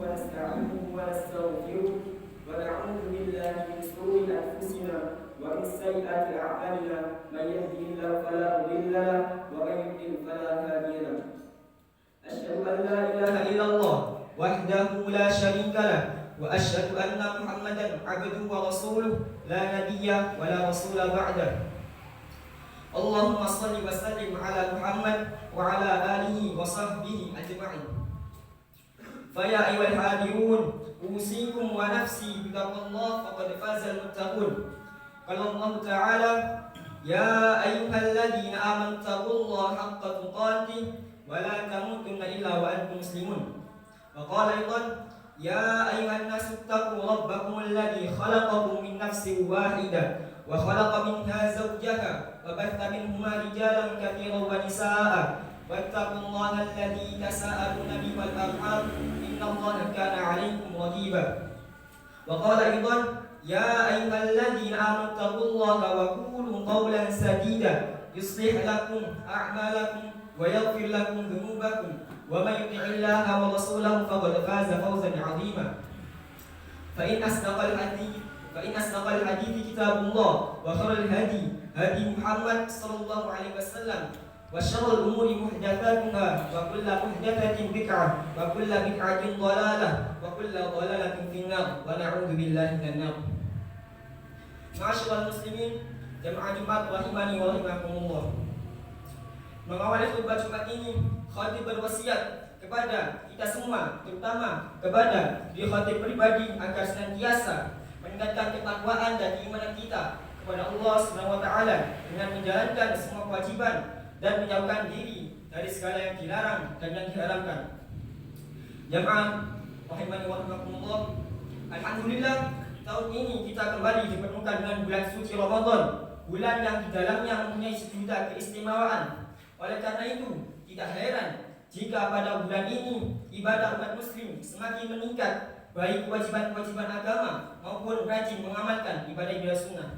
ونستعينه ونستغفره ونعوذ بالله من شرور أنفسنا ومن سيئات أعمالنا من يهده الله فلا مضل له ومن يضلل فلا هادي له أشهد أن لا إله إلا الله وحده لا شريك له وأشهد أن محمدا عبده ورسوله لا نبي ولا رسول بعده اللهم صل وسلم على محمد وعلى آله وصحبه أجمعين فيا أيها الحاضرون أوصيكم ونفسي بتقوى الله فقد فاز المتقون قال الله تعالى يا أيها الذين آمنوا اتقوا الله حق تقاته ولا تموتن إلا وأنتم مسلمون وقال أيضا يا أيها الناس اتقوا ربكم الذي خلقكم من نفس واحدة وخلق منها زوجها وبث منهما رجالا كثيرا ونساء واتقوا الله الذي تساءلون به والأرحام إن الله كان عليكم رقيبا وقال أيضا يا أيها الذين آمنوا اتقوا الله وقولوا قولا سديدا يصلح لكم أعمالكم ويغفر لكم ذنوبكم ومن يطع الله ورسوله فقد فاز فوزا عظيما فإن أصدق الحديث كتاب الله وخير الهدي هدي محمد صلى الله عليه وسلم وشر الأمور محدثاتها وكل محدثة بدعة وكل بدعة ضلالة وكل ضلالة في النار ونعوذ بالله من النار. Ma'asyiral muslimin, jamaah Jumat rahimani wa rahimakumullah. Mengawali khutbah Jumat ini, khatib berwasiat kepada kita semua, terutama kepada diri khatib pribadi agar senantiasa meningkatkan ketakwaan dan keimanan kita kepada Allah Subhanahu wa taala dengan menjalankan semua kewajiban dan menjauhkan diri dari segala yang dilarang dan yang diharamkan. Jamaah rahimani wa rahimakumullah. Alhamdulillah, tahun ini kita kembali dipertemukan dengan bulan suci Ramadan, bulan yang di dalamnya mempunyai sejuta keistimewaan. Oleh karena itu, tidak heran jika pada bulan ini ibadah umat muslim semakin meningkat, baik kewajiban-kewajiban agama maupun rajin mengamalkan ibadah-ibadah sunnah.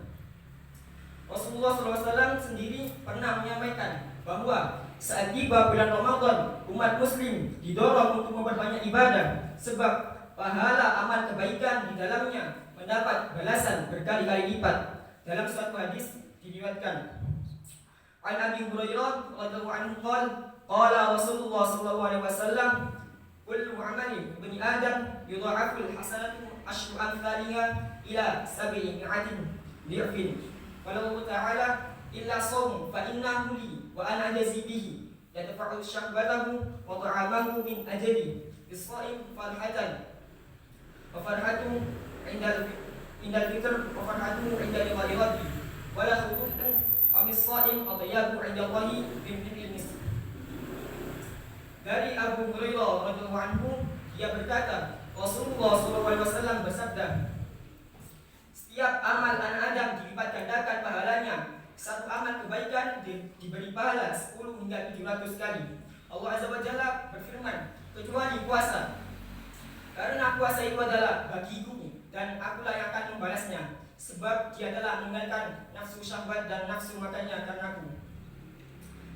Rasulullah SAW sendiri pernah menyampaikan bahwa saat tiba bulan Ramadan, umat muslim didorong untuk memperbanyak ibadah sebab pahala amal kebaikan di dalamnya mendapat balasan berkali-kali lipat. Dalam suatu hadis diriwayatkan An Abi Hurairah radhiyallahu anhu qala Rasulullah sallallahu alaihi wasallam kullu amali ibni Adam yudha'afu al-hasanatu asyru amthaliha ila 700 dhi'fin. Qala Allah Ta'ala illa shaum fa innahu li wa ana ajzi bihi yadfa'u syahwatahu wa ta'amahu min ajli bis-shaim farhatan wa farhatu indal fitr wa farhatu inda liqa'i rabbi wa la khutun amis shaim adyabu inda Allahi bin ilmis. Dari Abu Hurairah radhiyallahu anhu, dia berkata, Rasulullah SAW bersabda, setiap amal anak Adam dilipat gandakan pahalanya. Satu amal kebaikan diberi pahala 10 hingga 700 kali. Allah Azza wa Jalla berfirman, kecuali puasa, karena puasa itu adalah bagiku dan akulah yang akan membalasnya, sebab dia adalah meninggalkan nafsu syahwat dan nafsu makannya karenaku.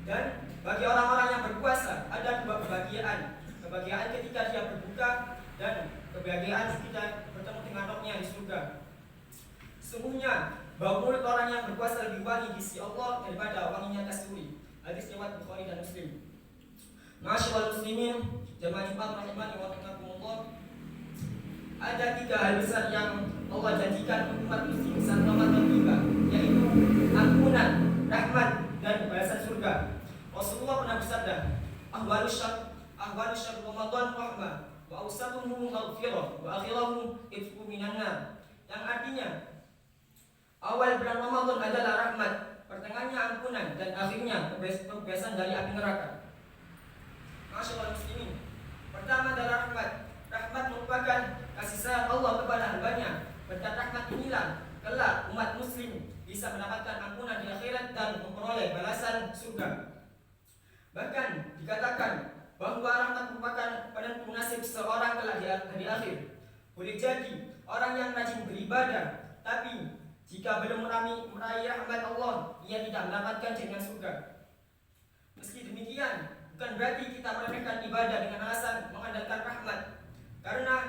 Dan bagi orang-orang yang berpuasa ada dua kebahagiaan. Kebahagiaan ketika dia berbuka dan kebahagiaan ketika bertemu dengan Rabb-nya di surga. Sesungguhnya bau mulut orang yang berpuasa lebih wangi di sisi Allah daripada wanginya kasturi. Hadis riwayat Bukhari dan Muslim. Ma'asyiral muslimin, jamaah Jumat rahimani wa rahimakumullah. Ada 3 hal besar yang Allah janjikan untuk umat muslim saat Ramadan tiba, yaitu ampunan, rahmat, dan balasan surga. Rasulullah pernah bersabda, ahwalu syahr Ramadan rahmah wa awsatuhu maghfirah wa akhirahu itqu minan nar. Yang artinya awal bulan Ramadan adalah rahmat, pertengahannya ampunan, dan akhirnya pembebasan dari api neraka. Masyaallah muslimin. Pertama adalah rahmat. Rahmat merupakan kasih sayang Allah kepada hambanya. Berkat rahmat inilah kelak umat muslim bisa mendapatkan ampunan di akhirat dan memperoleh balasan surga. Bahkan dikatakan bahwa rahmat merupakan penentu nasib seorang kelak di hari akhir. Boleh jadi orang yang rajin beribadah, tapi jika belum meraih rahmat Allah, ia tidak mendapatkan jaminan surga. Meski demikian, bukan berarti kita meremehkan ibadah dengan alasan mengandalkan rahmat. Karena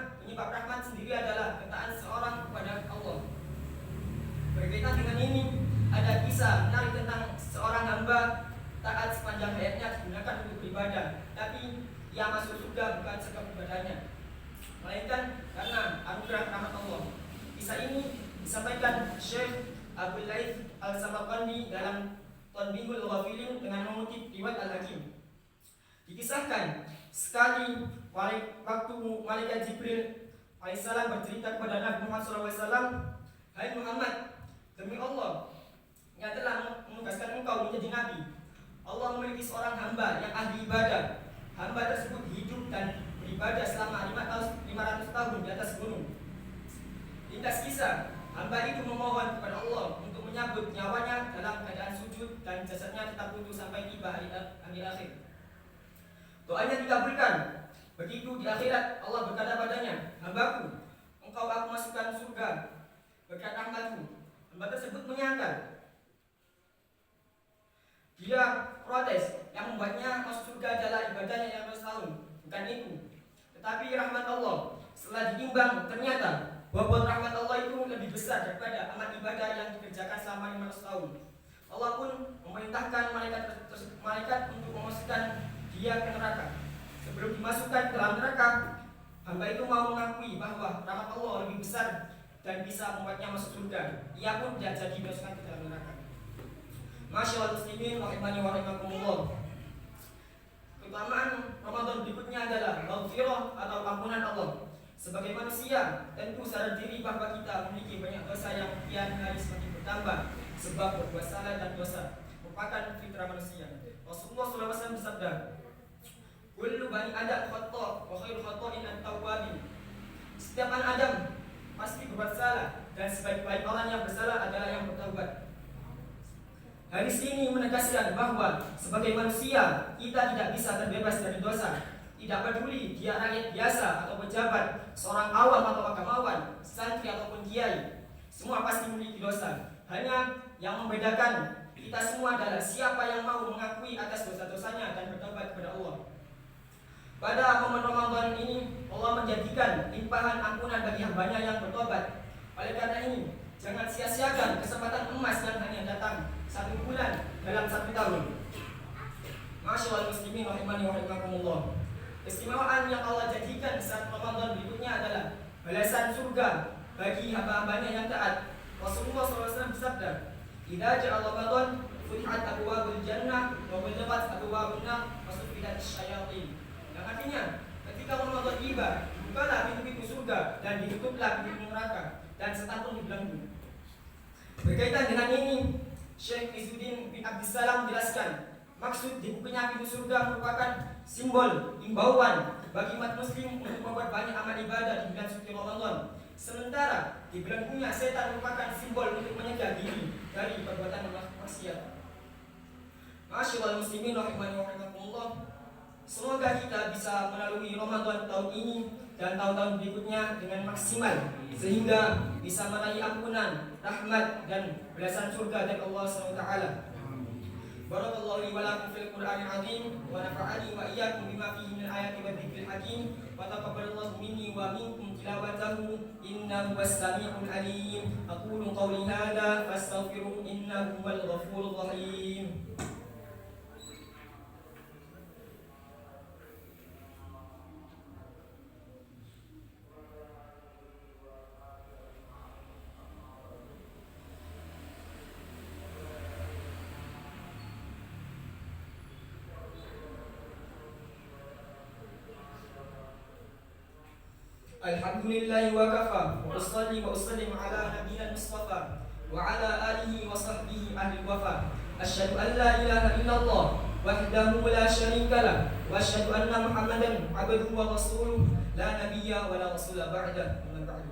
Al-Marwandi dalam Tanbihul Ghafilin dengan mengutip riwayat Al-Hakim. Dikisahkan sekali waktu malaikat Jibril alaihissalam bercerita kepada Nabi Muhammad SAW, "Hai Muhammad, demi Allah yang telah menugaskan engkau menjadi nabi, Allah memiliki seorang hamba yang ahli ibadah. Hamba tersebut hidup dan beribadah selama 500 tahun di atas gunung. Ringkas kisah, hamba itu memohon kepada Allah untuk menyambut nyawanya dalam keadaan sujud dan jasadnya tetap utuh sampai tiba hari akhir. Doanya dikabulkan. Begitu di akhirat Allah berkata padanya, hambaku, engkau aku masukkan surga berkat rahmatku. Hamba tersebut menyangkal. Dia protes, yang membuatnya masuk surga adalah ibadahnya yang 100 tahun, bukan itu. Tetapi rahmat Allah setelah ditimbang ternyata bahwa rahmat Allah itu lebih besar daripada amal ibadah yang dikerjakan selama 500 tahun. Allah pun memerintahkan malaikat untuk memasukkan dia ke neraka. Sebelum dimasukkan ke dalam neraka, hamba itu mau mengakui bahwa rahmat Allah lebih besar dan bisa membuatnya masuk surga. Ia pun tidak jadi dimasukkan ke dalam neraka. Masyaallah muslimin rahimani wa rahimakumullah. Keutamaan Ramadan berikutnya adalah maghfirah atau ampunan Allah. Sebagai manusia, tentu sadar diri bahwa kita memiliki banyak dosa yang kian hari semakin bertambah sebab berbuat salah dan dosa merupakan fitrah manusia. Rasulullah SAW bersabda, "Kullu bani Adam khata' wa khairu khata'in at-tawwabin." Setiap anak Adam pasti berbuat salah dan sebaik-baik orang yang bersalah adalah yang bertaubat. Hadis ini menegaskan bahwa sebagai manusia kita tidak bisa terbebas dari dosa. Tidak peduli dia rakyat biasa atau pejabat, seorang awam atau agamawan, santri ataupun kiai, semua pasti memiliki dosa. Hanya yang membedakan kita semua adalah siapa yang mau mengakui atas dosa-dosanya dan bertobat kepada Allah. Pada momen Ramadan ini Allah menjadikan limpahan ampunan bagi hambanya yang bertobat. Oleh karena ini, jangan sia-siakan kesempatan emas yang hanya datang 1 bulan dalam 1 tahun. Masyaallah muslimin rahimani wa rahimakumullah. Keistimewaan yang Allah jadikan saat Ramadan berikutnya adalah balasan surga bagi hamba-hambanya yang taat. Rasulullah SAW bersabda, "Idza ja'a Ramadan futihat abwaabul jannah wa ghulqat abwaabun nar wa suffidat asyayatin." Yang artinya, ketika Ramadan tiba, bukalah pintu-pintu surga dan ditutuplah pintu neraka dan setan pun dibelenggu. Berkaitan dengan ini, Syekh Izzuddin bin Abdissalam menjelaskan, maksud dibukanya pintu surga merupakan simbol imbauan bagi umat muslim untuk membuat banyak amal ibadah di bulan suci Ramadan. Sementara dibelenggunya setan merupakan simbol untuk menyegah diri dari perbuatan maksiat. Masyaallah muslimin rahimani wa rahimakumullah. Semoga kita bisa melalui Ramadan tahun ini dan tahun-tahun berikutnya dengan maksimal sehingga bisa meraih ampunan, rahmat dan balasan surga dari Allah SWT. Barakallahu li wa lakum fil Qur'anil azim wa nafa'ani wa iyyakum bima fihi min ayati wa dzikril hakim wa taqabbalallahu minni wa minkum tilawatahu innahu was-sami'ul alim. Aqulu qawli hadza fastaghfiruhu innahu huwal ghafurur rahim. Alhamdulillahi wa kafa wa usalli wa usallim ala nabiyina Mustafa wa ala alihi wa sahbihi ahli wafa. Asyhadu an la ilaha illallah wahdahu la syarika lah wa asyhadu anna Muhammadan abduhu wa rasuluh la nabiyya wa la rasula ba'da. Amma ba'du.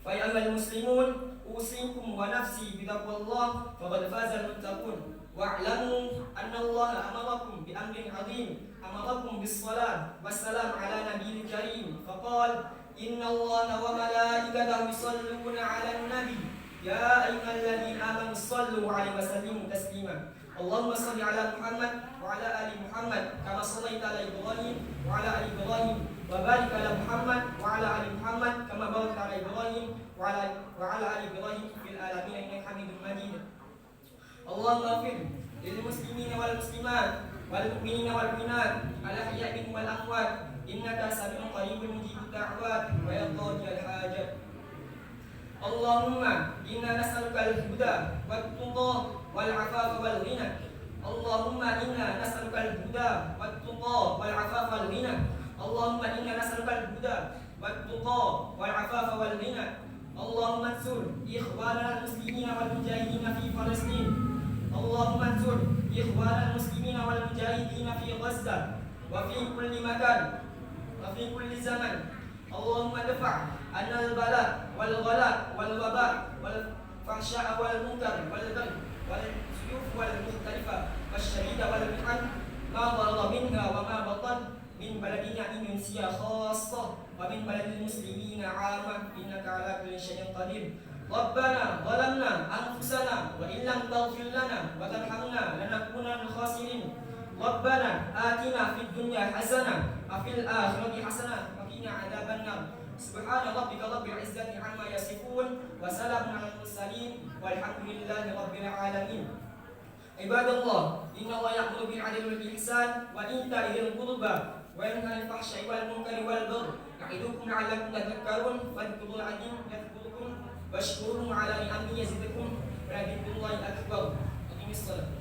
Fa ya ayyuhal muslimun usikum wa nafsi bi taqwallah faqad faza al-muttaqun. Wa'lamu anna Allah amarakum bi amrin 'azim, amarakum bis salat wassalam ala nabiyil karim. Faqala Inna Allah wa malaikatahu yusalluna 'alan nabi ya ayyuhalladzina amanu shallu 'alaihi wa sallimu taslima. Allahumma shalli 'ala Muhammad wa 'ala ali Muhammad kama shallaita 'ala Ibrahim wa 'ala ali Ibrahim wa barik 'ala Muhammad wa 'ala ali Muhammad kama barakta 'ala Ibrahim wa 'ala ali Ibrahim fil alamin innaka Hamidum Majid. Allahumma ighfir lil muslimina wal muslimat wal mu'minina wal mu'minat al ahya'i minhum wal amwat innaka sami'un qaribun mujibud da'wat wa yaqdi al hajat. اللهم إنا نسألك الهدى والتقى والعفاف والغنى. اللهم إنا نسألك الهدى والتقى والعفاف والغنى. اللهم إنا نسألك الهدى والتقى والعفاف والغنى. اللهم انصر إخواننا المسلمين والمجاهدين في فلسطين. اللهم انصر إخواننا المسلمين والمجاهدين في غزة وفي كل مكان وفي كل زمن. اللهم ادفع عنا البلاء والغلاء والوباء والفحشاء والمنكر والبغي والسيوف والمختلفة والشديد والمحن ما ظهر منها وما بطن من بلدنا إندونيسيا خاصة ومن بلد المسلمين عامة إنك على كل شيء قدير. ربنا ظلمنا أنفسنا وإن لم تغفر لنا وترحمنا لنكونن من الخاسرين. ربنا آتنا في الدنيا حسنة وفي الآخرة حسنة وقنا عذاب النار. سبحان ربك رب العزة عما يصفون وسلام على المرسلين والحمد لله رب العالمين. عباد الله إن الله يأمر بالعدل والإحسان وإيتاء ذي القربى وينهى عن الفحشاء والمنكر والبغي يعظكم لعلكم تذكرون فاذكروا العظيم يذكركم واشكروه على نعمه يزدكم ولذكر الله أكبر. أقم الصلاة.